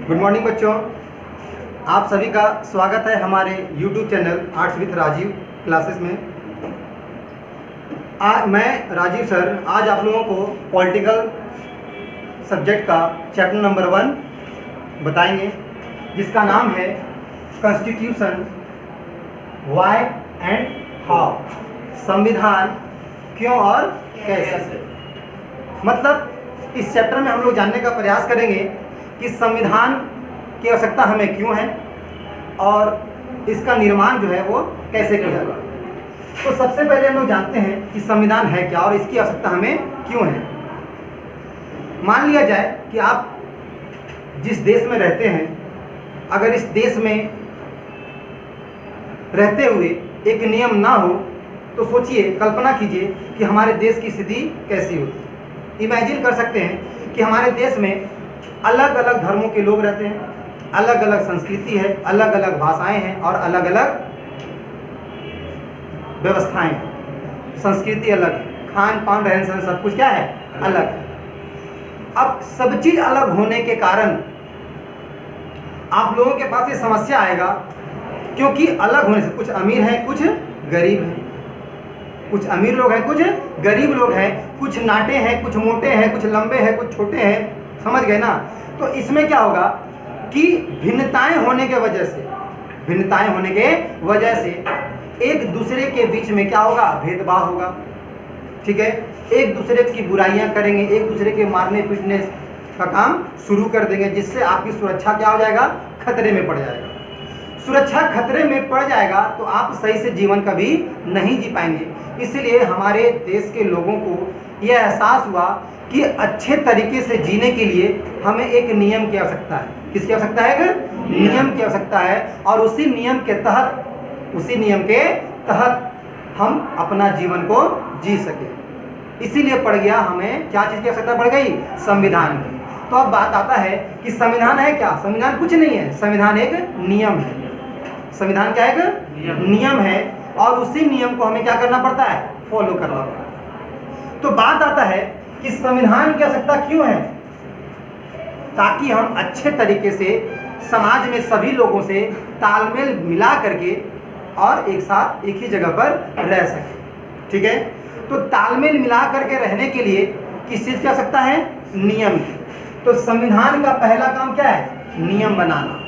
Good morning बच्चों, आप सभी का स्वागत है हमारे YouTube channel arts with Rajeev classes में। मैं राजीव सर आज आप लोगों को पॉलिटिकल सब्जेक्ट का चैप्टर नंबर 1 बताएंगे, जिसका नाम है कॉन्स्टिट्यूशन व्हाई एंड हाउ। संविधान क्यों और कैसे। मतलब इस चैप्टर में हम लोग जानने का प्रयास करेंगे कि संविधान की आवश्यकता हमें क्यों है और इसका निर्माण जो है वो कैसे किया जाएगा। तो सबसे पहले हम लोग जानते हैं कि संविधान है क्या और इसकी आवश्यकता हमें क्यों है। मान लिया जाए कि आप जिस देश में रहते हैं, अगर इस देश में रहते हुए एक नियम ना हो तो सोचिए, कल्पना कीजिए कि हमारे देश की स्थिति कैसी होती। इमेजिन कर सकते हैं कि हमारे देश में अलग अलग धर्मों के लोग रहते हैं, अलग अलग संस्कृति है, अलग अलग भाषाएं हैं और अलग अलग व्यवस्थाएं हैं। संस्कृति अलग है, खान पान रहन सहन सब कुछ क्या है, अलग है। अब सब चीज अलग होने के कारण आप लोगों के पास ये समस्या आएगा, क्योंकि अलग होने से कुछ अमीर हैं, कुछ गरीब हैं, कुछ अमीर लोग हैं, कुछ गरीब लोग हैं, कुछ नाटे हैं, कुछ मोटे हैं, कुछ लंबे हैं, कुछ छोटे हैं। समझ गए ना। तो इसमें क्या होगा कि भिन्नताएं होने के वजह से एक दूसरे के बीच में क्या होगा, भेदभाव होगा। ठीक है, एक दूसरे की बुराइयां करेंगे, एक दूसरे के मारने पीटने का काम शुरू कर देंगे, जिससे आपकी सुरक्षा क्या हो जाएगा, खतरे में पड़ जाएगा। सुरक्षा खतरे में पड़ जाएगा तो आप सही से जीवन कभी नहीं जी पाएंगे। इसलिए हमारे देश के लोगों को यह एहसास हुआ कि अच्छे तरीके से जीने के लिए हमें एक नियम की आवश्यकता है। किसकी आवश्यकता है? नियम की आवश्यकता है। और उसी नियम के तहत हम अपना जीवन को जी सके। इसीलिए पड़ गया हमें क्या चीज़ की आवश्यकता पड़ गई, संविधान की। तो अब बात आता है कि संविधान है क्या। संविधान कुछ नहीं है, संविधान एक नियम है। संविधान क्या है? नियम है। और उसी नियम को हमें क्या करना पड़ता है, फॉलो करना पड़ता है। तो बात आता है कि संविधान की आवश्यकता क्यों है, ताकि हम अच्छे तरीके से समाज में सभी लोगों से तालमेल मिला करके और एक साथ एक ही जगह पर रह सके। ठीक है, तो तालमेल मिला करके रहने के लिए किस चीज़ की आवश्यकता है, नियम की। तो संविधान का पहला काम क्या है, नियम बनाना।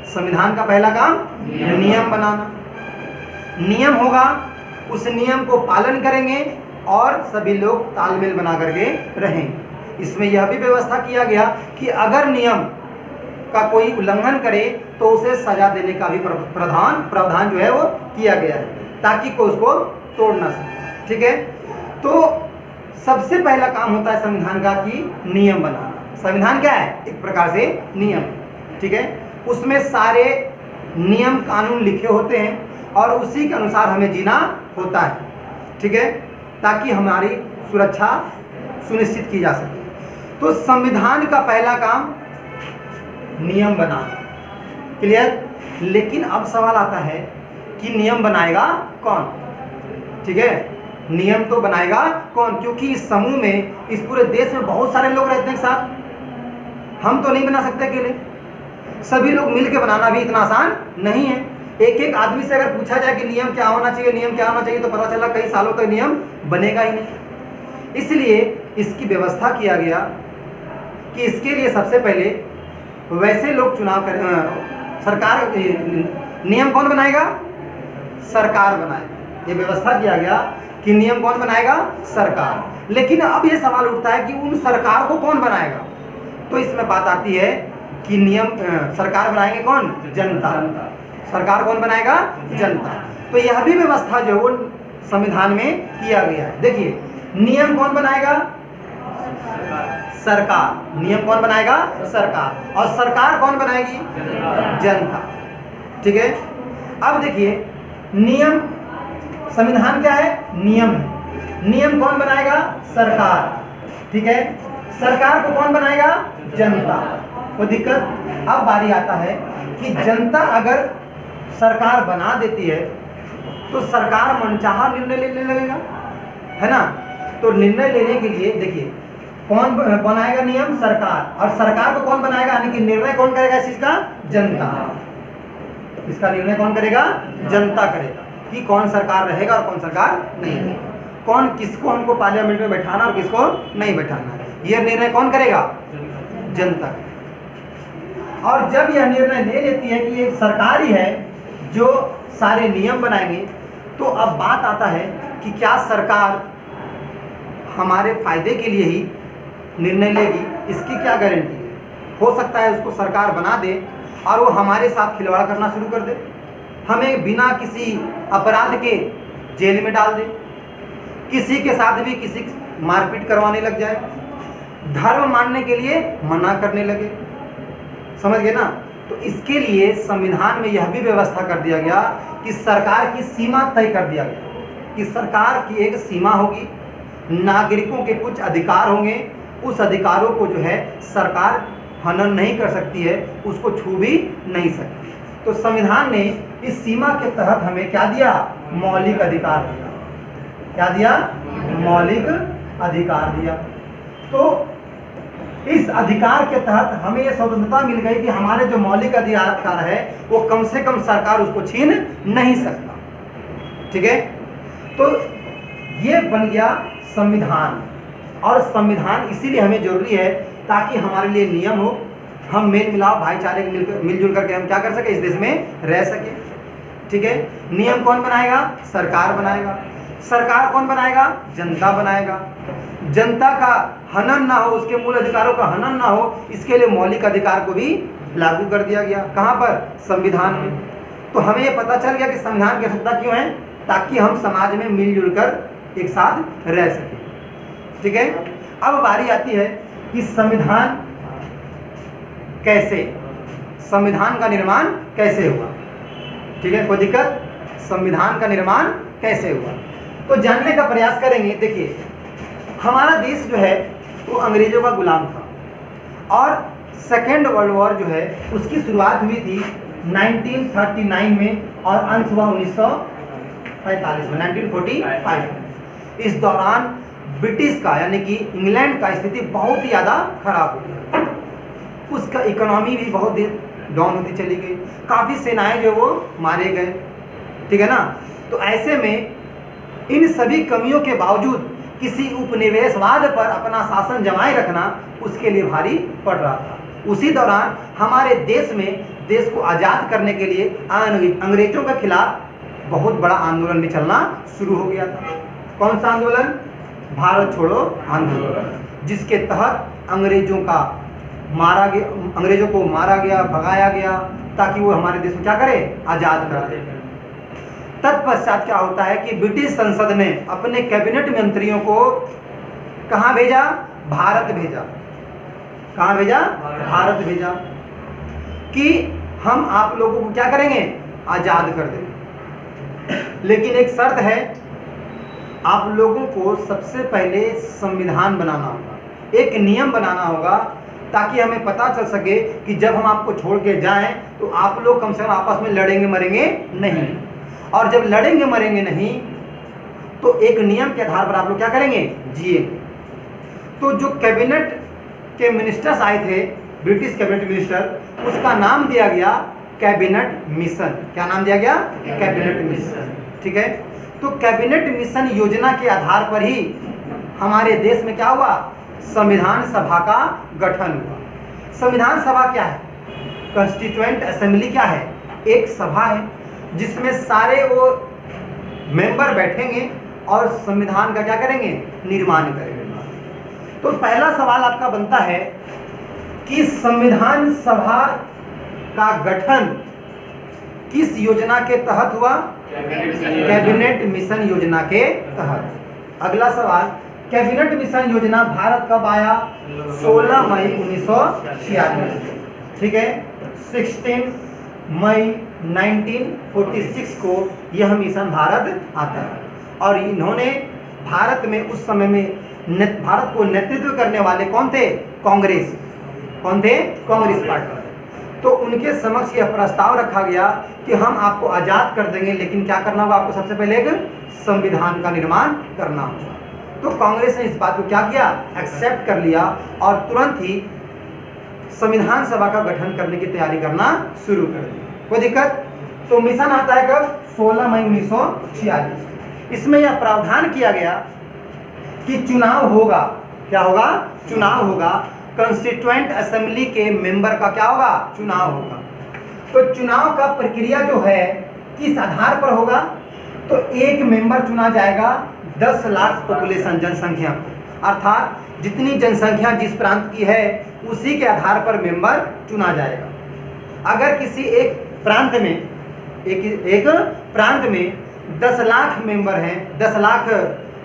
संविधान का पहला काम नियम बनाना। नियम होगा, उस नियम को पालन करेंगे और सभी लोग तालमेल बना करके रहेंगे। इसमें यह भी व्यवस्था किया गया कि अगर नियम का कोई उल्लंघन करे तो उसे सजा देने का भी प्रावधान जो है वो किया गया है, ताकि कोई उसको तोड़ ना सके। ठीक है, तो सबसे पहला काम होता है संविधान का कि नियम बनाना। संविधान क्या है, एक प्रकार से नियम। ठीक है, उसमें सारे नियम कानून लिखे होते हैं और उसी के अनुसार हमें जीना होता है। ठीक है, ताकि हमारी सुरक्षा सुनिश्चित की जा सके। तो संविधान का पहला काम नियम बनाना। क्लियर। लेकिन अब सवाल आता है कि नियम बनाएगा कौन। ठीक है, नियम तो बनाएगा कौन, क्योंकि इस समूह में, इस पूरे देश में बहुत सारे लोग रहते हैं साथ। हम तो नहीं बना सकते अकेले, सभी लोग मिलकर बनाना भी इतना आसान नहीं है। एक एक आदमी से अगर पूछा जाए कि नियम क्या होना चाहिए, नियम क्या होना चाहिए, तो पता चला कई सालों तक नियम बनेगा ही नहीं। इसलिए इसकी व्यवस्था किया गया कि इसके लिए सबसे पहले वैसे लोग चुनाव कर, सरकार नियम कौन बनाएगा, सरकार बनाएगा। ये व्यवस्था किया गया कि नियम कौन बनाएगा, सरकार। लेकिन अब ये सवाल उठता है कि उन सरकार को कौन बनाएगा। तो इसमें बात आती है कि नियम सरकार बनाएंगे कौन, जनता। सरकार कौन बनाएगा, जनता। तो यह भी व्यवस्था जो है वो संविधान में किया गया है। देखिए, नियम कौन बनाएगा, सरकार। नियम कौन बनाएगा, सरकार। और सरकार कौन बनाएगी, जनता। ठीक है, अब देखिए, नियम, संविधान क्या है, नियम है। नियम कौन बनाएगा, सरकार। ठीक है, सरकार को कौन बनाएगा, जनता। वो दिक्कत अब बारी आता है कि जनता अगर सरकार बना देती है तो सरकार मनचाहा निर्णय लेने लगेगा, है ना। तो निर्णय लेने के लिए देखिए, कौन बनाएगा नियम? सरकार। और सरकार को कौन बनाएगा, यानी कि निर्णय कौन करेगा इस चीज का? जनता। इसका निर्णय कौन करेगा? जनता करेगा कि कौन सरकार रहेगा और कौन सरकार नहीं रहेगा, कौन किसको हमको पार्लियामेंट में बैठाना और किसको नहीं बैठाना, यह निर्णय कौन करेगा? जनता। और जब यह निर्णय ले लेती है कि एक सरकार ही है जो सारे नियम बनाएंगे, तो अब बात आता है कि क्या सरकार हमारे फायदे के लिए ही निर्णय लेगी? इसकी क्या गारंटी है? हो सकता है उसको सरकार बना दे और वो हमारे साथ खिलवाड़ करना शुरू कर दे, हमें बिना किसी अपराध के जेल में डाल दे, किसी के साथ भी किसी मारपीट करवाने लग जाए, धर्म मानने के लिए मना करने लगे। समझ गए ना? तो इसके लिए संविधान में यह भी व्यवस्था कर दिया गया कि सरकार की सीमा तय कर दिया गया कि सरकार की एक सीमा होगी, नागरिकों के कुछ अधिकार होंगे, उस अधिकारों को जो है सरकार हनन नहीं कर सकती है, उसको छू भी नहीं सकती। तो संविधान ने इस सीमा के तहत हमें क्या दिया? मौलिक अधिकार दिया। क्या दिया? मौलिक अधिकार दिया। तो इस अधिकार के तहत हमें यह स्वतंत्रता मिल गई कि हमारे जो मौलिक अधिकार है वो कम से कम सरकार उसको छीन नहीं सकता। ठीक है? तो ये बन गया संविधान। और संविधान इसीलिए हमें जरूरी है ताकि हमारे लिए नियम हो, हम मेल मिलाप भाईचारे मिलजुल करके हम क्या कर सके, इस देश में रह सके। ठीक है? नियम कौन बनाएगा? सरकार बनाएगा। सरकार कौन बनाएगा? जनता बनाएगा। जनता का हनन ना हो, उसके मूल अधिकारों का हनन ना हो, इसके लिए मौलिक अधिकार को भी लागू कर दिया गया। कहाँ पर? संविधान में। तो हमें ये पता चल गया कि संविधान की आवश्यकता क्यों है, ताकि हम समाज में मिलजुल कर एक साथ रह सकें। ठीक है? अब बारी आती है कि संविधान कैसे, संविधान का निर्माण कैसे हुआ। ठीक है? कोई दिक्कत? संविधान का निर्माण कैसे हुआ तो जानने का प्रयास करेंगे। देखिए, हमारा देश जो है वो अंग्रेजों का गुलाम था और सेकेंड वर्ल्ड वॉर जो है उसकी शुरुआत हुई थी 1939 में और अंत हुआ 1945 में, 1945। इस दौरान ब्रिटिश का यानी कि इंग्लैंड का स्थिति बहुत ही ज़्यादा खराब हो गया, उसका इकोनॉमी भी बहुत डाउन होती चली गई, काफ़ी सेनाएं जो वो मारे गए। ठीक है ना? तो ऐसे में इन सभी कमियों के बावजूद किसी उपनिवेशवाद पर अपना शासन जमाए रखना उसके लिए भारी पड़ रहा था। उसी दौरान हमारे देश में देश को आज़ाद करने के लिए अंग्रेजों के खिलाफ बहुत बड़ा आंदोलन भी चलना शुरू हो गया था। कौन सा आंदोलन? भारत छोड़ो आंदोलन, जिसके तहत अंग्रेजों को मारा गया, भगाया गया ताकि वो हमारे देश को क्या करे? आज़ाद कर दे। तत्पश्चात क्या होता है कि ब्रिटिश संसद ने अपने कैबिनेट मंत्रियों को कहाँ भेजा? भारत भेजा। कहाँ भेजा? भारत भेजा कि हम आप लोगों को क्या करेंगे? आज़ाद कर देंगे। लेकिन एक शर्त है, आप लोगों को सबसे पहले संविधान बनाना होगा, एक नियम बनाना होगा ताकि हमें पता चल सके कि जब हम आपको छोड़ के जाएं तो आप लोग कम से कम आपस में लड़ेंगे मरेंगे नहीं, और जब लड़ेंगे मरेंगे नहीं तो एक नियम के आधार पर आप लोग क्या करेंगे? जिएंगे। तो जो कैबिनेट के मिनिस्टर्स आए थे, ब्रिटिश कैबिनेट मिनिस्टर, उसका नाम दिया गया कैबिनेट मिशन। क्या नाम दिया गया? Cabinet mission. ठीक है? तो कैबिनेट मिशन योजना के आधार पर ही हमारे देश में क्या हुआ? संविधान सभा का गठन हुआ। संविधान सभा क्या है? कॉन्स्टिट्यूएंट असेंबली क्या है? एक सभा है जिसमें सारे वो मेंबर बैठेंगे और संविधान का क्या करेंगे? निर्माण करेंगे। तो पहला सवाल आपका बनता है कि संविधान सभा का गठन किस योजना के तहत हुआ? कैबिनेट मिशन योजना के तहत। अगला सवाल, कैबिनेट मिशन योजना भारत कब आया? 16 मई 1946। ठीक है? 16 मई 1946 को यह मिशन भारत आता है और इन्होंने भारत में उस समय में भारत को नेतृत्व करने वाले कौन थे? कांग्रेस। कौन थे? कांग्रेस पार्टी। तो उनके समक्ष यह प्रस्ताव रखा गया कि हम आपको आज़ाद कर देंगे, लेकिन क्या करना होगा? आपको सबसे पहले एक संविधान का निर्माण करना होगा। तो कांग्रेस ने इस बात को क्या किया, एक्सेप्ट कर लिया और तुरंत ही संविधान सभा का गठन करने की तैयारी करना शुरू कर दी। कोई दिक्कत? तो मिशन आता है कब? 16 मई 1946। इसमें यह प्रावधान किया गया कि चुनाव होगा। क्या होगा? चुनाव होगा। कॉन्स्टिट्यूएंट असेंबली के मेंबर का क्या होगा? चुनाव होगा। तो चुनाव का प्रक्रिया जो है किस आधार पर होगा? तो एक मेंबर चुना जाएगा 10 लाख पॉपुलेशन, जनसंख्या, अर्थात जितनी जनसंख्या जिस प्रांत की है उसी के आधार पर मेंबर चुना जाएगा। अगर किसी एक प्रांत में 10 लाख मेंबर हैं, 10 लाख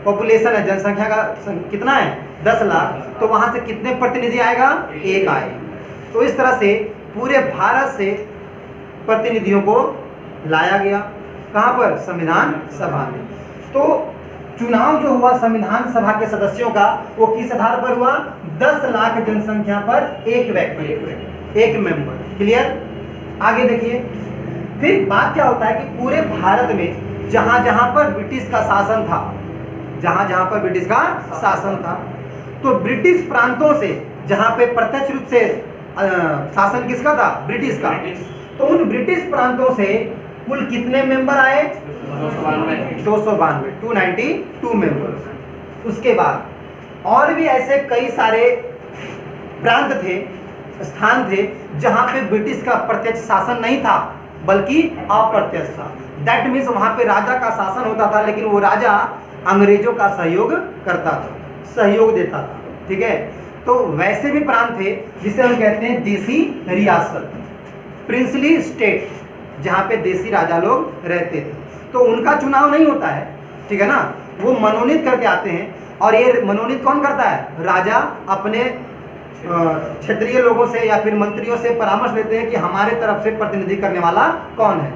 पॉपुलेशन है, जनसंख्या का कितना है? 10 लाख, तो वहां से कितने प्रतिनिधि आएगा? एक आएगा। तो इस तरह से पूरे भारत से प्रतिनिधियों को लाया गया। कहां पर? संविधान सभा में। तो चुनाव जो हुआ संविधान सभा के सदस्यों का, वो किस आधार पर हुआ? 10 लाख जनसंख्या पर एक व्यक्ति, एक मेंबर। क्लियर? आगे देखिए, फिर बात क्या होता है कि पूरे भारत में जहां जहां पर ब्रिटिश का शासन था, जहां जहां पर ब्रिटिश का शासन था, तो ब्रिटिश प्रांतों से जहां पे प्रत्यक्ष रूप से शासन किसका था? ब्रिटिश का। तो उन ब्रिटिश प्रांतों से कुल कितने मेंबर आए? 292, 292 मेंबर। उसके बाद और भी ऐसे कई सारे प्रांत थे, स्थान थे, जहां पे ब्रिटिश का प्रत्यक्ष शासन नहीं था बल्कि अप्रत्यक्ष था। दैट मीन्स वहां पे राजा का शासन होता था, लेकिन वो राजा अंग्रेजों का सहयोग करता था, सहयोग देता था। ठीक है? तो वैसे भी प्रांत थे जिसे हम कहते हैं देसी रियासत, प्रिंसली स्टेट, जहाँ पे देसी राजा लोग रहते थे। तो उनका चुनाव नहीं होता है, ठीक है ना, वो मनोनीत करके आते हैं। और ये मनोनीत कौन करता है? राजा अपने क्षेत्रीय लोगों से या फिर मंत्रियों से परामर्श लेते हैं कि हमारे तरफ से प्रतिनिधि करने वाला कौन है।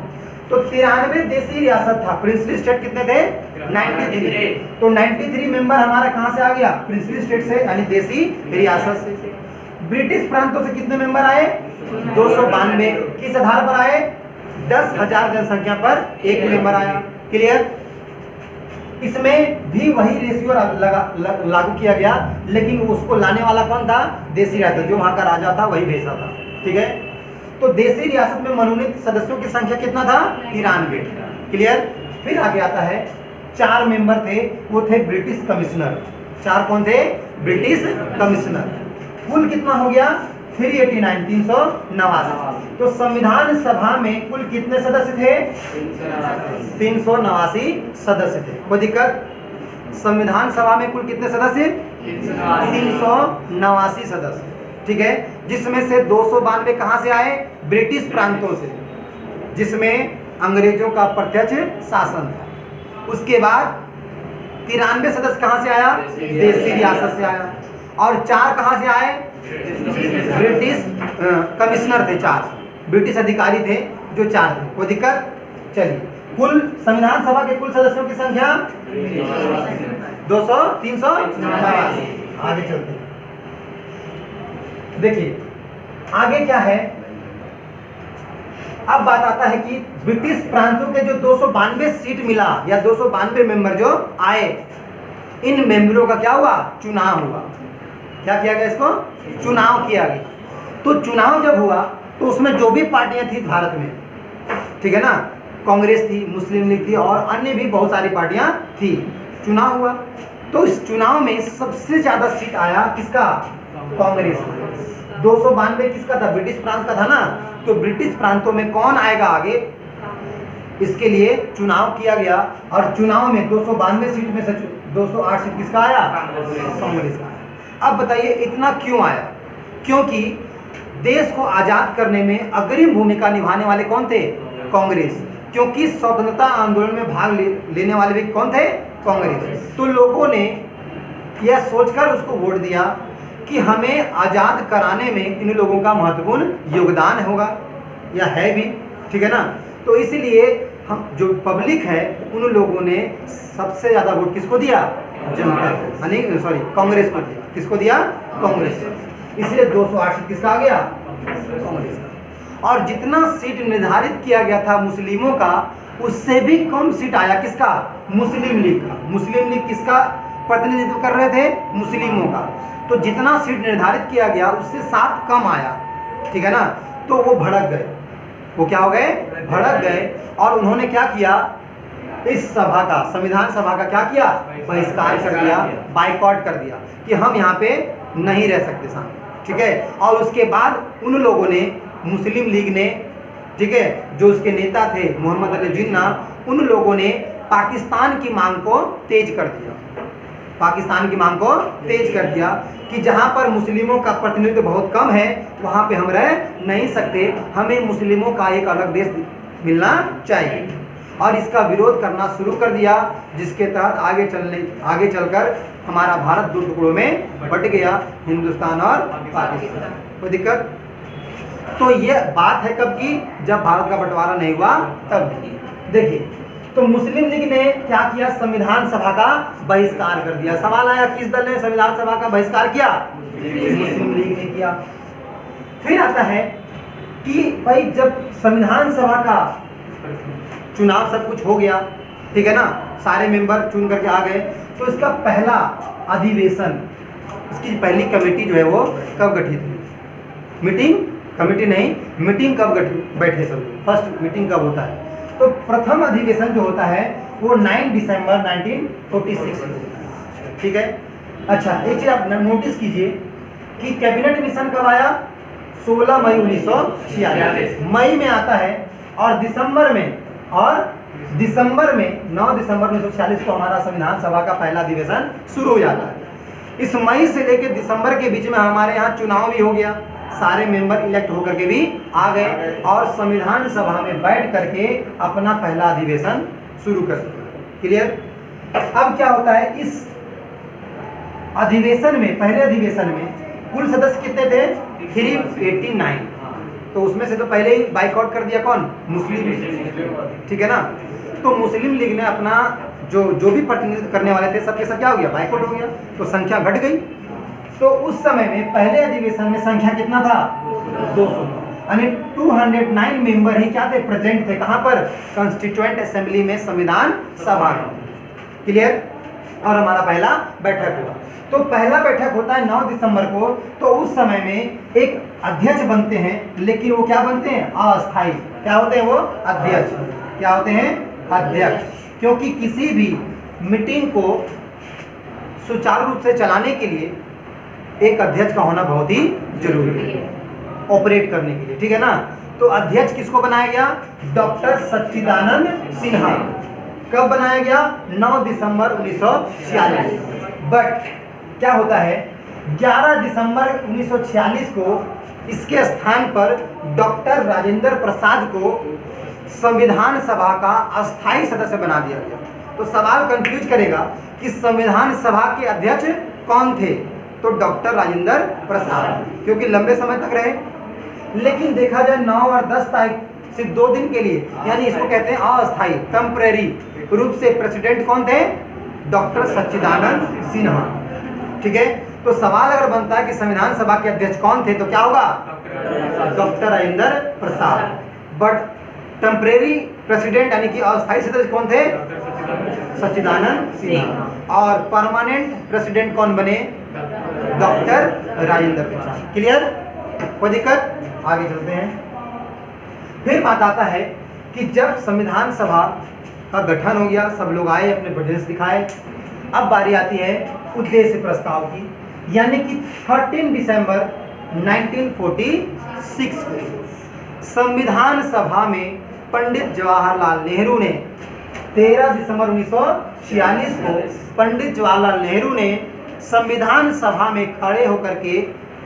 तो 93 देसी रियासत था। प्रिंसली स्टेट कितने थे? 93। तो 93 मेंबर हमारा कहां से आ गया? प्रिंसली स्टेट से, यानी देसी रियासत से। ब्रिटिश प्रांतों से कितने मेंबर आए? 292। किस आधार पर आए? 10,000 जनसंख्या पर एक मेंबर आया। क्लियर? इसमें भी वही रेशियो लागू किया गया, लेकिन उसको लाने वाला कौन था? देसी रियासत, जो वहां का राजा था वही भेजा था। ठीक है? तो देसी रियासत में मनोनीत सदस्यों की संख्या कितना था? 93। क्लियर? फिर आगे आता है 4 मेंबर थे, वो थे ब्रिटिश कमिश्नर। 4 कौन थे? British commissioner. कुल कितना हो गया? 389, 389। तो संविधान सभा में कुल कितने सदस्य थे? 389 सदस्य थे। कोई दिक्कत? संविधान सभा में कुल कितने सदस्य? 389 सदस्य। ठीक है? जिसमें से 292 कहां से आए? ब्रिटिश प्रांतों से, जिसमें अंग्रेजों का प्रत्यक्ष शासन था। उसके बाद 93 सदस्य कहां से आया? देसी रियासत से आया। और 4 कहां से आए? ब्रिटिश कमिश्नर थे, 4 ब्रिटिश अधिकारी थे जो 4 थे। कोई दिक्कत? चलिए, कुल संविधान सभा के कुल सदस्यों की संख्या 389। आगे चलते हैं। देखिए आगे क्या है। अब बात आता है कि ब्रिटिश प्रांतों के जो 292 सीट मिला या 292 मेंबर जो आए, इन मेंबरों का क्या हुआ? चुनाव हुआ। क्या किया गया? इसको चुनाव किया गया। तो चुनाव जब हुआ तो उसमें जो भी पार्टियां थी भारत में, ठीक है ना, कांग्रेस थी, मुस्लिम लीग थी और अन्य भी बहुत सारी पार्टियां थी। चुनाव हुआ तो इस चुनाव में सबसे ज्यादा सीट आया किसका? कांग्रेस। 292 किसका था? ब्रिटिश प्रांत का था ना। तो ब्रिटिश प्रांतों में कौन आएगा आगे, इसके लिए चुनाव किया गया। और चुनाव में 292 सीट में से 208 सीट किसका आया? कांग्रेस का। अब बताइए इतना क्यों आया? क्योंकि देश को आजाद करने में अग्रिम भूमिका निभाने वाले कौन थे? कांग्रेस। क्योंकि स्वतंत्रता आंदोलन में भाग लेने वाले भी कौन थे? कांग्रेस। तो लोगों ने यह सोचकर उसको वोट दिया कि हमें आजाद कराने में इन लोगों का महत्वपूर्ण योगदान होगा, या है भी, ठीक है ना। तो इसलिए हम जो पब्लिक है उन लोगों ने सबसे ज्यादा वोट किसको दिया? जनता, यानी सॉरी कांग्रेस को दिया। किसको दिया? कांग्रेस को। इसलिए 208 सीट किसका आ गया? कांग्रेस का। और जितना सीट निर्धारित किया गया था मुस्लिमों का, उससे भी कम सीट आया किसका? मुस्लिम लीग का। मुस्लिम लीग किसका प्रतिनिधित्व कर रहे थे मुस्लिमों का, तो जितना सीट निर्धारित किया गया उससे 7 कम आया, ठीक है ना। तो वो भड़क गए, वो क्या हो गए, भड़क गए, और उन्होंने क्या किया, इस सभा का, संविधान सभा का क्या किया, बहिष्कार कर दिया, बाइकआउट कर दिया कि हम यहाँ पे नहीं रह सकते सामने, ठीक है। और उसके बाद उन लोगों ने, मुस्लिम लीग ने, ठीक है, जो उसके नेता थे मोहम्मद अली जिन्ना, उन लोगों ने पाकिस्तान की मांग को तेज कर दिया, पाकिस्तान की मांग को तेज कर दिया कि जहाँ पर मुस्लिमों का प्रतिनिधित्व बहुत कम है वहाँ पे हम रह नहीं सकते, हमें मुस्लिमों का एक अलग देश मिलना चाहिए, और इसका विरोध करना शुरू कर दिया, जिसके तहत आगे चलकर हमारा भारत 2 टुकड़ों में बट गया, हिंदुस्तान और पाकिस्तान। कोई दिक्कत? तो ये बात है कब की, जब भारत का बंटवारा नहीं हुआ तब की। देखिए, तो मुस्लिम लीग ने क्या किया, संविधान सभा का बहिष्कार कर दिया। सवाल आया किस दल ने संविधान सभा का बहिष्कार किया, मुस्लिम लीग ने किया। फिर आता है कि भाई जब संविधान सभा का चुनाव सब कुछ हो गया, ठीक है ना, सारे मेंबर चुन करके आ गए, तो इसका पहला अधिवेशन, इसकी पहली कमेटी जो है वो कब गठित हुई, मीटिंग, कमेटी नहीं, मीटिंग कब बैठे सब, फर्स्ट मीटिंग कब होता है, तो प्रथम अधिवेशन जो होता है वो 9 दिसंबर 1946 में होता है, ठीक है। अच्छा, एक चीज आप नोटिस कीजिए कि कैबिनेट मिशन कब आया, 16 मई 1946 मई में आता है, और दिसंबर में 9 दिसंबर 1946 को हमारा संविधान सभा का पहला अधिवेशन शुरू हो जाता है। इस मई से लेकर दिसंबर के बीच में हमारे यहाँ चुनाव भी हो गया, सारे मेंबर इलेक्ट होकर के भी आ गए, और संविधान सभा में बैठ करके अपना पहला अधिवेशन शुरू कर दिया। क्लियर? अब क्या होता है, इस अधिवेशन में, पहले अधिवेशन में कुल सदस्य कितने थे, 389, तो उसमें से तो पहले ही बाइकआउट कर दिया कौन, मुस्लिम लीग, ठीक है ना। तो मुस्लिम लीग ने अपना जो भी प्रतिनिधित्व करने वाले थे सबके सब क्या हो गया, बाइकआउट हो गया, तो संख्या घट गई। तो उस समय में पहले अधिवेशन में संख्या कितना था, 200, यानी 209 मेंबर ही क्या थे, प्रेजेंट थे, कहां पर, कॉन्स्टिट्यूएंट असेंबली में, संविधान सभा में। क्लियर? और हमारा पहला बैठक हुआ, तो पहला बैठक होता है 9 दिसंबर को, तो उस समय में एक अध्यक्ष बनते हैं, लेकिन वो क्या बनते हैं, अस्थायी, क्या होते हैं वो, अध्यक्ष, क्या होते हैं, अध्यक्ष, क्योंकि किसी भी मीटिंग को सुचारू रूप से चलाने के लिए एक अध्यक्ष का होना बहुत ही जरूरी है, ऑपरेट करने के लिए, ठीक है ना। तो अध्यक्ष किसको बनाया गया, डॉक्टर सच्चिदानंद सिन्हा। कब बनाया गया, 9 दिसंबर 1946। बट क्या होता है, 11 दिसंबर 1946 को इसके स्थान पर डॉक्टर राजेंद्र प्रसाद को संविधान सभा का अस्थायी सदस्य बना दिया गया। तो सवाल कंफ्यूज करेगा कि संविधान सभा के अध्यक्ष कौन थे, तो डॉक्टर राजेंद्र प्रसाद, क्योंकि लंबे समय तक रहे। लेकिन देखा जाए 9 और 10 तारीख, सिर्फ 2 दिन के लिए, यानी इसको कहते हैं अस्थायी, टेम्परेरी रूप से प्रेसिडेंट कौन थे, डॉक्टर सच्चिदानंद सिन्हा, ठीक है। तो सवाल अगर बनता है कि संविधान सभा के अध्यक्ष कौन थे, तो क्या होगा, doctor Rajendra Prasad. But temporary president यानी कि अस्थायी सदस्य कौन थे, सच्चिदानंद सिन्हा, और परमानेंट प्रेसिडेंट कौन बने, डॉक्टर राजेंद्र प्रसाद। क्लियर? कोई दिक्कत? आगे चलते हैं। फिर बात आता है कि जब संविधान सभा का गठन हो गया, सब लोग आए, अपने प्रेजेंस दिखाए, अब बारी आती है उद्देश्य प्रस्ताव की, यानी कि 13 दिसंबर 1946 को संविधान सभा में पंडित जवाहरलाल नेहरू ने, 13 दिसंबर 1946 को पंडित जवाहरलाल नेहरू ने संविधान सभा में खड़े होकर के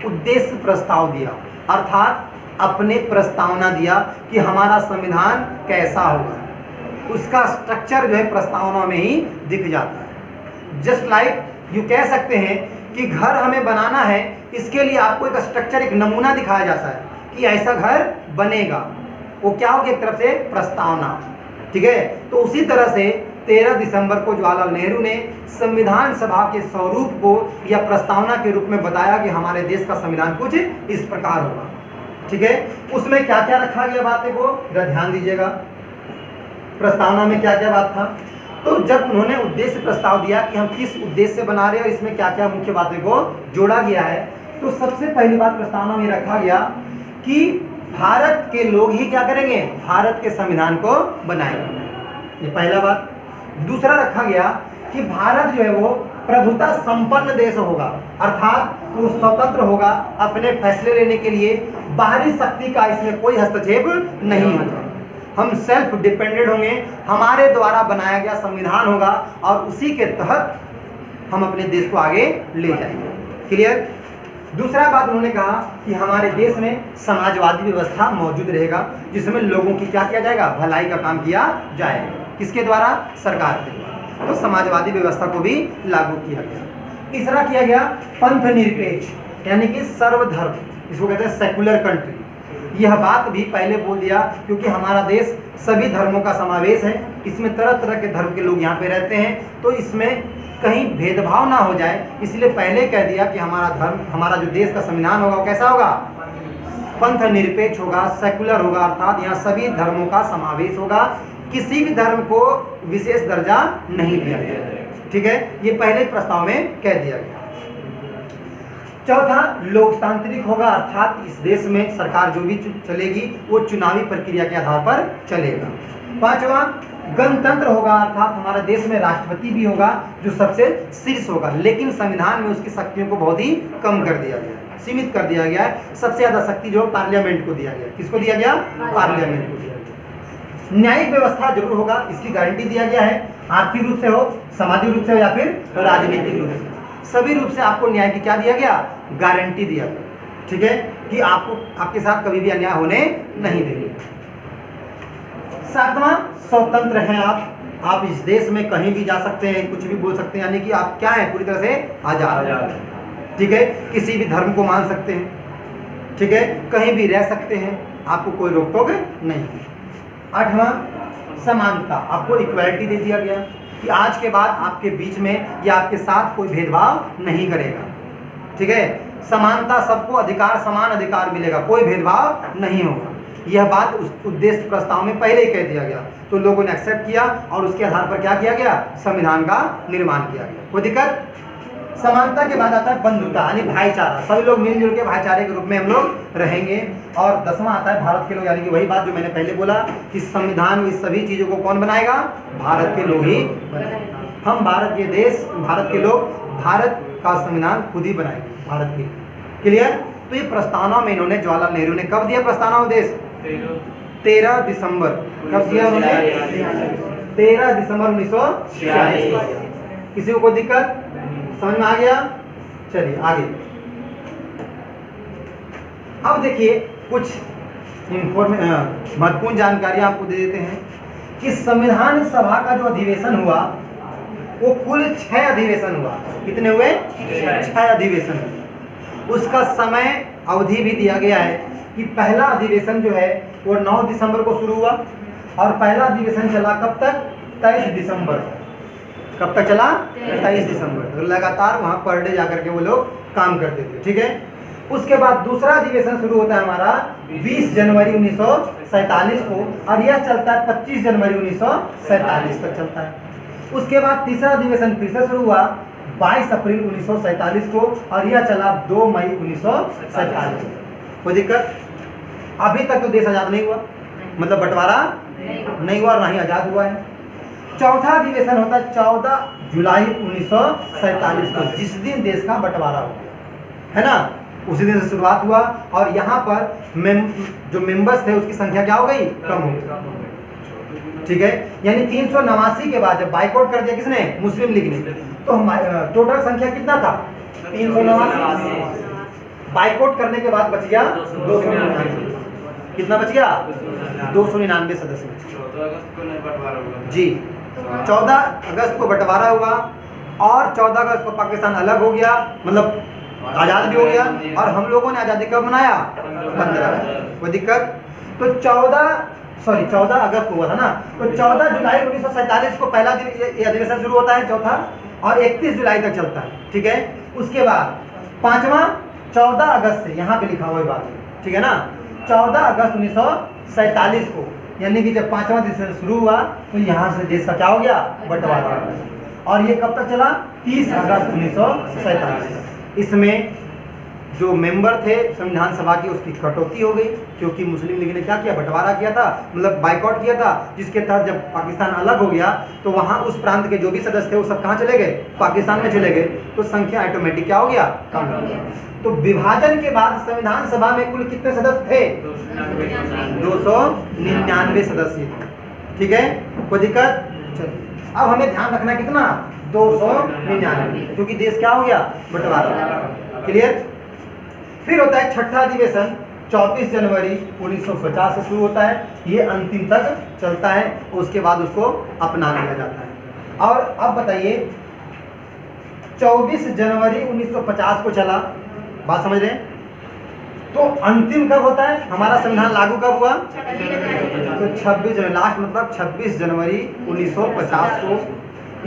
उद्देश्य प्रस्ताव दिया, अर्थात अपने प्रस्तावना दिया कि हमारा संविधान कैसा होगा। उसका स्ट्रक्चर जो है प्रस्तावना में ही दिख जाता है। जस्ट लाइक यू कह सकते हैं कि घर हमें बनाना है, इसके लिए आपको एक स्ट्रक्चर, एक नमूना दिखाया जाता है कि ऐसा घर बनेगा, वो क्या होगा, एक तरफ से प्रस्तावना, ठीक है। तो उसी तरह से 13 दिसंबर को जवाहरलाल नेहरू ने संविधान सभा के स्वरूप को या प्रस्तावना के रूप में बताया कि हमारे देश का संविधान कुछ इस प्रकार होगा, ठीक है। उसमें क्या क्या रखा गया बातें को जरा ध्यान दीजिएगा। प्रस्तावना में क्या क्या बात था, तो जब उन्होंने उद्देश्य प्रस्ताव दिया कि हम किस उद्देश्य से बना रहे हैं और इसमें क्या क्या मुख्य बातें को जोड़ा गया है, तो सबसे पहली बात प्रस्तावना में रखा गया कि भारत के लोग ही क्या करेंगे, भारत के संविधान को बनाएंगे। ये पहला बात। दूसरा रखा गया कि भारत जो है वो प्रभुता संपन्न देश होगा, अर्थात वो स्वतंत्र होगा, अपने फैसले लेने के लिए बाहरी शक्ति का इसमें कोई हस्तक्षेप नहीं होगा। हम सेल्फ डिपेंडेंट होंगे, हमारे द्वारा बनाया गया संविधान होगा और उसी के तहत हम अपने देश को आगे ले जाएंगे। क्लियर। दूसरा बात उन्होंने कहा कि हमारे देश में समाजवादी व्यवस्था मौजूद रहेगा, जिसमें लोगों की क्या किया जाएगा, भलाई का काम किया जाएगा। किसके द्वारा, सरकार के द्वारा। तो समाजवादी व्यवस्था को भी लागू किया गया। तीसरा किया गया पंथ निरपेक्ष, यानी कि सर्वधर्म, इसको कहते हैं सेकुलर कंट्री। यह बात भी पहले बोल दिया क्योंकि हमारा देश सभी धर्मों का समावेश है, इसमें तरह तरह के धर्म के लोग यहाँ पे रहते हैं, तो इसमें कहीं भेदभाव ना हो जाए, इसलिए पहले कह दिया कि हमारा धर्म, हमारा जो देश का संविधान होगा वो कैसा होगा, पंथ निरपेक्ष होगा, सेकुलर होगा, अर्थात यहाँ सभी धर्मों का समावेश होगा, किसी भी धर्म को विशेष दर्जा नहीं दिया गया। ठीक है, ये पहले प्रस्ताव में कह दिया गया। चौथा लोकतांत्रिक होगा, अर्थात इस देश में सरकार जो भी चलेगी वो चुनावी प्रक्रिया के आधार पर चलेगा। पांचवा गणतंत्र होगा, अर्थात हमारे देश में राष्ट्रपति भी होगा जो सबसे शीर्ष होगा, लेकिन संविधान में उसकी शक्तियों को बहुत ही कम कर दिया गया है, सीमित कर दिया गया है। सबसे ज्यादा शक्ति जो पार्लियामेंट को दिया गया। किसको दिया गया, पार्लियामेंट को दिया गया। न्यायिक व्यवस्था जरूर होगा, इसकी गारंटी दिया गया है, आर्थिक रूप से हो, सामाजिक रूप से हो या फिर राजनीतिक रूप से, सभी रूप से आपको न्याय की क्या दिया गया, गारंटी दिया गया। ठीक है, कि आपको आपके साथ कभी भी अन्याय होने नहीं देंगे। सातवां स्वतंत्र हैं आप इस देश में कहीं भी जा सकते हैं, कुछ भी बोल सकते हैं, यानी कि आप क्या हैं, पूरी तरह से आजाद। ठीक है, किसी भी धर्म को मान सकते हैं, ठीक है, कहीं भी रह सकते हैं, आपको कोई रोक टोक नहीं। आठवां समानता, आपको इक्वालिटी दे दिया गया कि आज के बाद आपके बीच में या आपके साथ कोई भेदभाव नहीं करेगा। ठीक है, समानता, सबको अधिकार, समान अधिकार मिलेगा, कोई भेदभाव नहीं होगा। यह बात उस उद्देश्य प्रस्ताव में पहले ही कह दिया गया, तो लोगों ने एक्सेप्ट किया और उसके आधार पर क्या किया गया, संविधान का निर्माण किया गया। कोई दिक्कत। समानता के बाद आता है बंधुता, यानी भाईचारा, सभी लोग मिलजुल के भाईचारे के रूप में हम लोग रहेंगे। और 10वां आता है भारत के लोग, यानी कि वही बात जो मैंने पहले बोला कि संविधान में सभी चीजों को कौन बनाएगा, भारत के लोग ही बनाएंगे। हम भारत के देश, भारत के लोग भारत का संविधान खुद ही बनाएंगे, भारत के। क्लियर। तो ये प्रस्तावना में इन्होंने, जवाहरलाल नेहरू ने कब दिया प्रस्तावना उद्देश्य, 13 दिसंबर, कब दिया उन्होंने, 13 दिसंबर 1946। किसी को कोई दिक्कत, समझ में आ गया। चलिए आगे। अब देखिए कुछ महत्वपूर्ण जानकारी आपको दे देते हैं कि संविधान सभा का जो अधिवेशन हुआ वो कुल 6 अधिवेशन हुआ। कितने हुए, 6 अधिवेशन हुए। उसका समय अवधि भी दिया गया है कि पहला अधिवेशन जो है वो 9 दिसंबर को शुरू हुआ और पहला अधिवेशन चला कब तक, 23 दिसंबर। कब तक चला, 23 दिसंबर। तो लगातार वहाँ पर डे जाकर के वो लोग काम करते थे। ठीक है, उसके बाद दूसरा अधिवेशन शुरू होता है हमारा 20 जनवरी 1947 को और यह चलता है 25 जनवरी 1947 तक चलता है। उसके बाद तीसरा अधिवेशन फिर से शुरू हुआ 22 अप्रैल 1947 को और यह चला 2 मई 1947। कोई दिक्कत। अभी तक तो देश आज़ाद नहीं हुआ, मतलब बंटवारा नहीं हुआ, ना ही आज़ाद हुआ है। चौथा अधिवेशन होता है 14 जुलाई 1947 को, जिस दिन देश का बंटवारा हो गया है ना, उसी दिन से शुरुआत हुआ। और यहाँ पर जो मेंबर्स थे उसकी संख्या क्या हो गई, कम हो गई। ठीक है, यानी 389 के बाद जब बाइकआउट कर दिया किसने, मुस्लिम लीग ने, तो टोटल संख्या कितना था, 389। बाइकआउट करने के बाद बच गया 299। कितना बच गया, 299 सदस्य जी। 14 अगस्त को बंटवारा हुआ और 14 अगस्त को पाकिस्तान अलग हो गया, मतलब आज़ाद भी हो गया। और हम लोगों ने आज़ादी कब मनाया, 15। कोई दिक्कत। तो 14 अगस्त को हुआ था ना, तो 14 जुलाई 1947 को पहला दिन ये अधिवेशन शुरू होता है, चौथा, और 31 जुलाई तक चलता है। ठीक है, उसके बाद पांचवा 14 अगस्त से, यहाँ पे लिखा हुआ है बात, ठीक है ना, 14 अगस्त 1947 को यानी कि जब 5वां अधिवेशन शुरू हुआ तो यहाँ से देश का क्या हो गया, बंटवारा। और ये कब तक चला, 30 अगस्त 1947। इसमें जो मेंबर थे संविधान सभा के उसकी कटौती हो गई, क्योंकि मुस्लिम लीग ने क्या किया, बंटवारा किया था, मतलब बाइकआउट किया था, जिसके तहत जब पाकिस्तान अलग हो गया तो वहाँ उस प्रांत के जो भी सदस्य थे वो सब कहाँ चले गए, पाकिस्तान में चले गए, तो संख्या ऑटोमेटिक क्या हो गया, कम हो गया। तो विभाजन के बाद संविधान सभा में कुल कितने सदस्य थे, 299 सदस्य। ठीक है, कोई दिक्कत। चलिए अब हमें ध्यान रखना कितना, 299, क्योंकि देश क्या हो गया, बंटवारा। क्लियर। फिर होता है छठा अधिवेशन, 34 जनवरी 1950 से शुरू होता है, ये अंतिम तक चलता है, उसके बाद उसको अपना लिया जाता है। और अब बताइए 24 जनवरी 1950 को चला, बात समझ रहे हैं, तो अंतिम कब होता है, हमारा संविधान लागू कब हुआ, तो 26 जनवरी, लास्ट मतलब 26 जनवरी 1950 को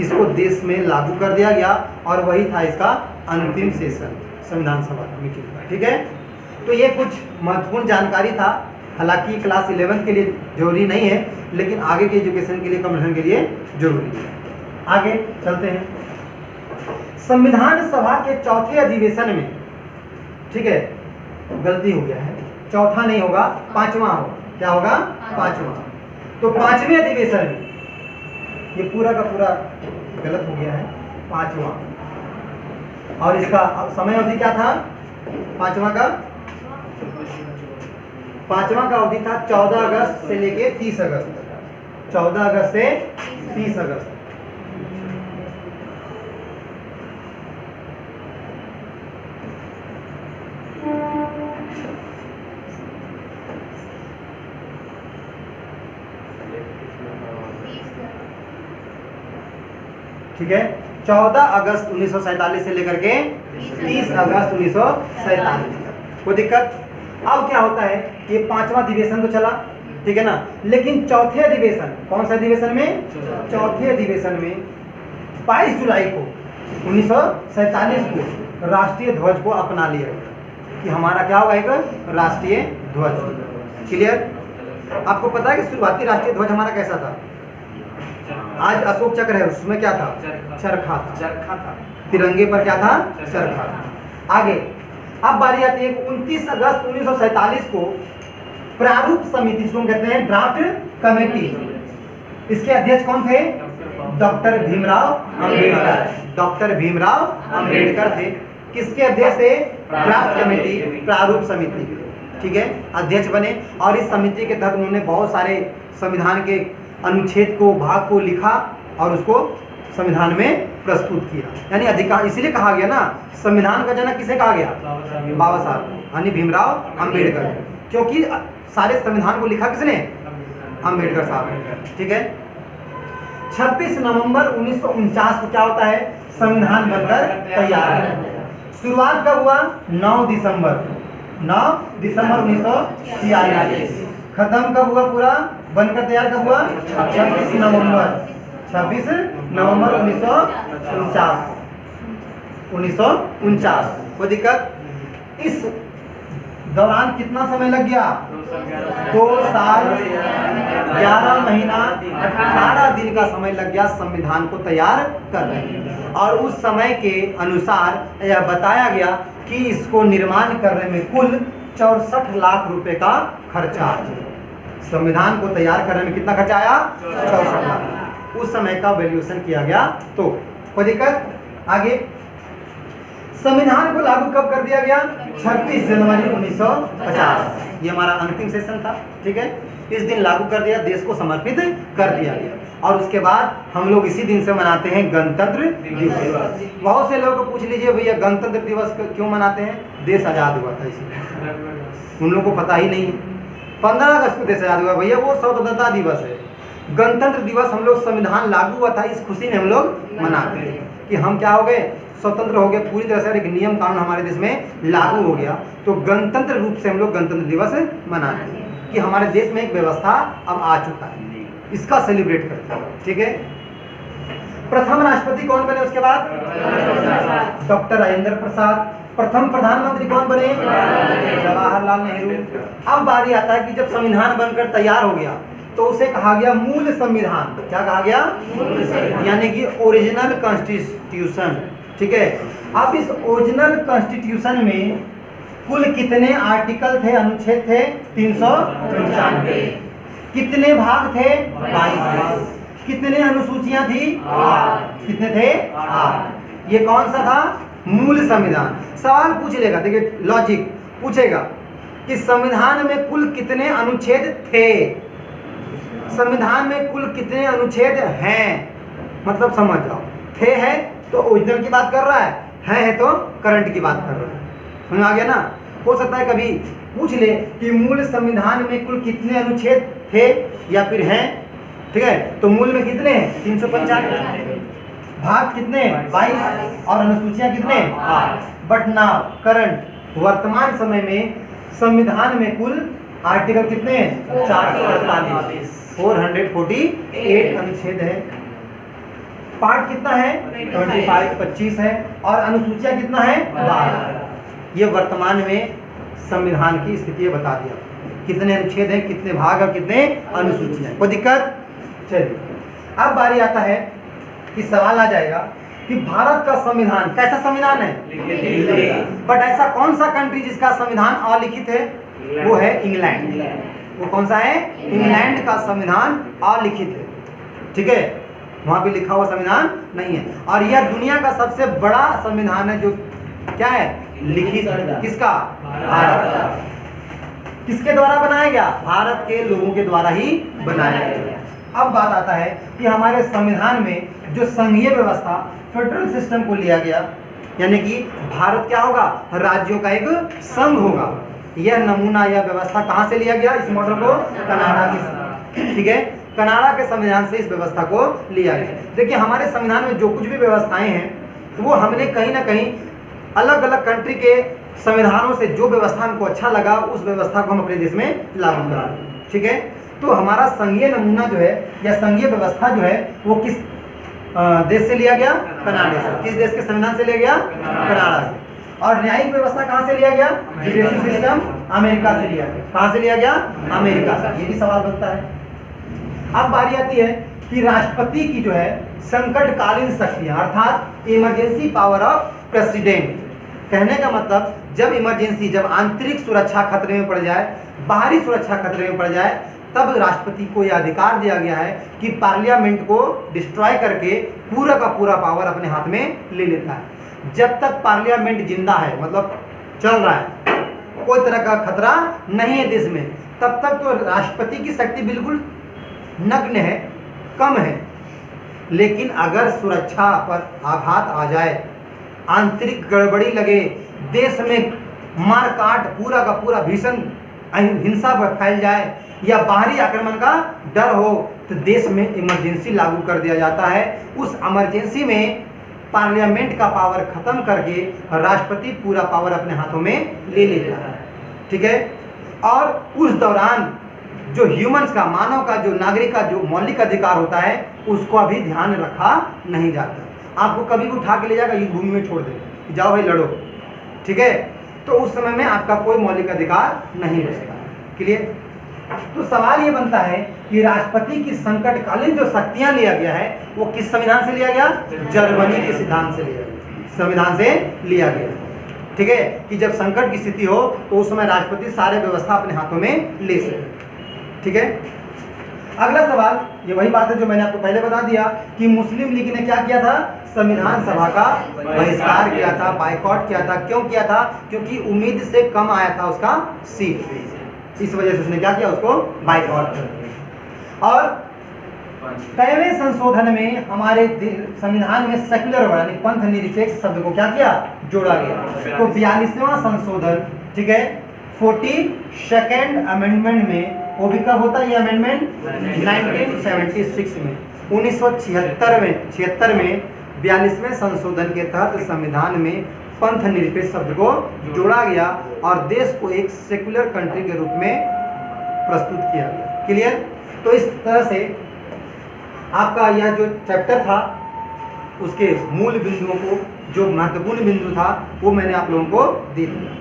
इसको देश में लागू कर दिया गया, और वही था इसका अंतिम सेशन संविधान सभा का मीटिंग का। ठीक है, तो ये कुछ महत्वपूर्ण जानकारी था, हालांकि क्लास 11 के लिए जरूरी नहीं है, लेकिन आगे के एजुकेशन के लिए, कम्युनिकेशन के लिए जरूरी है। आगे चलते हैं, संविधान सभा के चौथे अधिवेशन में, ठीक है, गलती हो गया है, चौथा नहीं होगा, 5वां होगा, क्या होगा, 5वां। तो 5वें अधिवेशन में, ये पूरा का पूरा गलत हो गया है, 5वां, और इसका समय अवधि क्या था, 5वां का अवधि था 14 अगस्त से लेके 30 अगस्त तक, 14 अगस्त से 30 अगस्त। ठीक है, 14 अगस्त 1947 से लेकर के 30 अगस्त 1947 तक। कोई दिक्कत। अब क्या होता है, ये 5वां अधिवेशन तो चला, ठीक है ना, लेकिन चौथे अधिवेशन, कौन सा अधिवेशन में, चौथे अधिवेशन में 22 जुलाई को 1947 को राष्ट्रीय ध्वज को अपना लिया कि हमारा क्या होगा, एक राष्ट्रीय ध्वज। क्लियर। आपको पता है कि शुरुआती राष्ट्रीय ध्वज हमारा कैसा था, आज अशोक चक्र है, उसमें क्या था, चरखा था, तिरंगे पर क्या था, चरखा था। आगे अब बारी आती है 29 अगस्त 1947 को प्रारूप समिति, जिसको कहते हैं ड्राफ्ट कमेटी, इसके अध्यक्ष कौन थे, डॉक्टर भीमराव अंबेडकर। डॉक्टर भीमराव अंबेडकर थे, किसके अध्यक्ष थे, ड्राफ्ट कमेटी, प्रारूप समिति, ठीक है, अध्यक्ष बने। और इस समिति के तहत उन्होंने बहुत सारे संविधान के अनुच्छेद को, भाग को लिखा और उसको संविधान में प्रस्तुत किया। यानी अधिकार, इसीलिए कहा गया ना, संविधान का जनक किसे कहा गया, बाबा साहब यानी भीमराव अंबेडकर, क्योंकि सारे संविधान को लिखा किसने, अंबेडकर साहब। ठीक है, 26 नवंबर 1949 को क्या होता है, संविधान बनकर तैयार। शुरुआत कब हुआ, 9 दिसंबर 1946। खत्म कब हुआ, पूरा बनकर तैयार कब हुआ, 26 नवंबर 1949। कोई दिक्कत। इस दौरान कितना समय लग गया, 2 साल 11 महीना 18 दिन का समय लग गया संविधान को तैयार करने में। और उस समय के अनुसार यह बताया गया कि इसको निर्माण करने में कुल 64 लाख रुपए का खर्चा आया। संविधान को तैयार करने में कितना खर्चा आया, 64 लाख। उस समय का वैल्यूएशन किया गया। तो कोई दिक्कत। आगे संविधान को लागू कब कर दिया गया, 26 जनवरी 1950। ये हमारा अंतिम सेशन था, ठीक है। इस दिन लागू कर दिया, देश को समर्पित कर दिया गया। और उसके बाद हम लोग इसी दिन से मनाते हैं गणतंत्र दिवस। बहुत से लोगों को पूछ लीजिए भैया गणतंत्र दिवस क्यों मनाते हैं, देश आज़ाद हुआ था इसलिए। उन लोगों को पता ही नहीं है। 15 अगस्त को देश आज़ाद हुआ भैया, वो स्वतंत्रता दिवस है। गणतंत्र दिवस हम लोग संविधान लागू हुआ था इस खुशी में हम लोग मनाते हैं कि हम क्या हो गए, स्वतंत्र हो गए, पूरी तरह से एक नियम कानून हमारे देश में लागू हो गया। तो गणतंत्र रूप से हम लोग गणतंत्र दिवस मनाते हैं कि हमारे देश में एक व्यवस्था अब आ चुका है, इसका सेलिब्रेट करते हैं, ठीक है। प्रथम राष्ट्रपति कौन बने उसके बाद, डॉक्टर राजेंद्र प्रसाद। प्रथम प्रधानमंत्री कौन बने, जवाहरलाल नेहरू। अब बारी आता है कि जब संविधान बनकर तैयार हो गया तो उसे कहा गया मूल संविधान। क्या कहा गया? यानी कि ओरिजिनल कॉन्स्टिट्यूशन। ठीक है, अब इस ओरिजिनल कॉन्स्टिट्यूशन में कुल कितने आर्टिकल थे, अनुच्छेद थे? 395। कितने भाग थे? 22। कितने अनुसूचियां थी? 8। कितने थे? 8। ये कौन सा था? मूल संविधान। सवाल पूछ लेगा, देखिए लॉजिक पूछेगा कि संविधान में कुल कितने अनुच्छेद थे, संविधान में कुल कितने अनुच्छेद हैं, मतलब समझ जाओ। थे है तो ओरिजिनल की बात कर रहा है तो करंट की बात कर रहा है। समझ आ गया ना? हो सकता है कभी पूछ ले कि मूल संविधान में कुल कितने अनुच्छेद थे या फिर हैं। ठीक है, तो मूल में कितने हैं? 395। भाग कितने? 22। और अनुसूचियां कितने? 8। बट नाउ करंट, वर्तमान समय में संविधान में कुल आर्टिकल कितने हैं? 448। 448 अनुच्छेद है। पार्ट कितना है? 25 है। और अनुसूचियां कितना है? 12। ये वर्तमान में संविधान की स्थिति बता दिया, कितने अनुच्छेद हैं, कितने भाग और कितने अनुसूचियां। कोई दिक्कत? चलिए, अब बारी आता है कि सवाल आ जाएगा कि भारत का संविधान कैसा संविधान है? बट ऐसा कौन सा कंट्री जिसका संविधान अलिखित है? वो है इंग्लैंड। वो कौन सा है? इंग्लैंड का संविधान अलिखित है। ठीक है, वहां पे लिखा हुआ संविधान नहीं है। और यह दुनिया का सबसे बड़ा संविधान है जो क्या है? लिखित। किसका? भारत का। किसके द्वारा बनाया गया? भारत के लोगों के द्वारा ही बनाया गया। अब बात आता है कि हमारे संविधान में जो संघीय व्यवस्था, फेडरल सिस्टम को लिया गया, यानी कि भारत क्या होगा? राज्यों का एक संघ होगा। यह नमूना, यह व्यवस्था कहाँ से लिया गया? इस मॉडल को कनाडा के, ठीक है, कनाडा के संविधान से इस व्यवस्था को लिया गया। देखिए, हमारे संविधान में जो कुछ भी व्यवस्थाएं हैं वो हमने कहीं ना कहीं अलग अलग कंट्री के संविधानों से जो व्यवस्था हमको अच्छा लगा उस व्यवस्था को हम अपने देश में लागू करा। ठीक है, तो हमारा संघीय नमूना जो है या संघीय व्यवस्था जो है वो किस देश से लिया गया? कनाडा से। किस देश के संविधान से लिया गया? कनाडा से। और न्यायिक व्यवस्था कहाँ से लिया गया? जुडिशियल सिस्टम अमेरिका से लिया गया। कहाँ से लिया गया? अमेरिका से। ये भी सवाल बनता है। अब बारी आती है कि राष्ट्रपति की जो है संकटकालीन शक्तियां, अर्थात इमरजेंसी पावर ऑफ प्रेसिडेंट। कहने का मतलब जब इमरजेंसी, जब आंतरिक सुरक्षा खतरे में पड़ जाए, बाहरी सुरक्षा खतरे में पड़ जाए, तब राष्ट्रपति को यह अधिकार दिया गया है कि पार्लियामेंट को डिस्ट्रॉय करके पूरा का पूरा पावर अपने हाथ में ले लेता है। जब तक पार्लियामेंट जिंदा है, मतलब चल रहा है, कोई तरह का खतरा नहीं है देश में, तब तक तो राष्ट्रपति की शक्ति बिल्कुल नग्न है, कम है। लेकिन अगर सुरक्षा पर आघात आ जाए, आंतरिक गड़बड़ी लगे, देश में मारकाट, पूरा का पूरा भीषण हिंसा फैल जाए या बाहरी आक्रमण का डर हो, तो देश में इमरजेंसी लागू कर दिया जाता है। उस इमरजेंसी में पार्लियामेंट का पावर खत्म करके राष्ट्रपति पूरा पावर अपने हाथों में ले लेता है। ठीक है, और उस दौरान जो ह्यूमंस का, मानव का, जो नागरिक का जो मौलिक अधिकार होता है उसको अभी ध्यान रखा नहीं जाता। आपको कभी भी उठा के ले जाकर युद्ध भूमि में छोड़ दे, जाओ भाई लड़ो। ठीक है, तो उस समय में आपका कोई मौलिक अधिकार नहीं बचता। क्लियर? तो सवाल ये बनता है कि राष्ट्रपति की संकटकालीन जो शक्तियां लिया गया है वो किस संविधान से लिया गया? जर्मनी के सिद्धांत से लिया गया, संविधान से लिया गया। ठीक है, कि जब संकट की स्थिति हो तो उस समय राष्ट्रपति सारे व्यवस्था अपने हाथों में ले सके। ठीक है, अगला सवाल ये वही बात है जो मैंने आपको पहले बता दिया कि मुस्लिम लीग ने क्या किया था? संविधान सभा का बहिष्कार किया था, बायकॉट किया था। क्यों किया था? क्योंकि उम्मीद से कम आया था उसका सीट, इस वजह से उसने क्या किया? उसको बायकॉट कर दिया। और 5वें संशोधन में हमारे संविधान में सेक्युलर वर्ड यानी पंथ निरपेक्ष शब्द को क्या किया? जोड़ा गया। तो 42वां संशोधन, ठीक है, 42nd अमेंडमेंट में, वो भी कब होता है ये अमेंडमेंट? 1976 में, 1976 में 42वें संशोधन के तहत संविधान में पंथ निरपेक्ष शब्द को जोड़ा गया और देश को एक सेकुलर कंट्री के रूप में प्रस्तुत किया गया। क्लियर? तो इस तरह से आपका यह जो चैप्टर था उसके मूल बिंदुओं को, जो महत्वपूर्ण बिंदु था वो मैंने आप लोगों को दे दिया।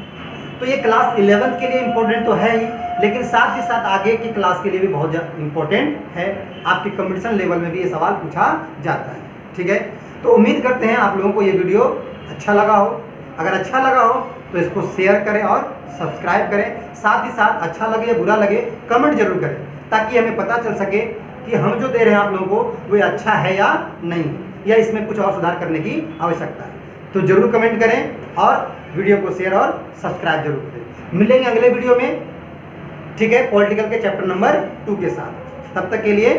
तो ये क्लास 11 के लिए इम्पोर्टेंट तो है ही, लेकिन साथ ही साथ आगे की क्लास के लिए भी बहुत इंपॉर्टेंट है, आपके कंपटीशन लेवल में भी ये सवाल पूछा जाता है। ठीक है, तो उम्मीद करते हैं आप लोगों को ये वीडियो अच्छा लगा हो। अगर अच्छा लगा हो तो इसको शेयर करें और सब्सक्राइब करें। साथ ही साथ अच्छा लगे या बुरा लगे कमेंट जरूर करें, ताकि हमें पता चल सके कि हम जो दे रहे हैं आप लोगों को वो अच्छा है या नहीं, या इसमें कुछ और सुधार करने की आवश्यकता है। तो जरूर कमेंट करें और वीडियो को शेयर और सब्सक्राइब जरूर करें। मिलेंगे अगले वीडियो में, ठीक है, पॉलिटिकल के चैप्टर नंबर 2 के साथ। तब तक के लिए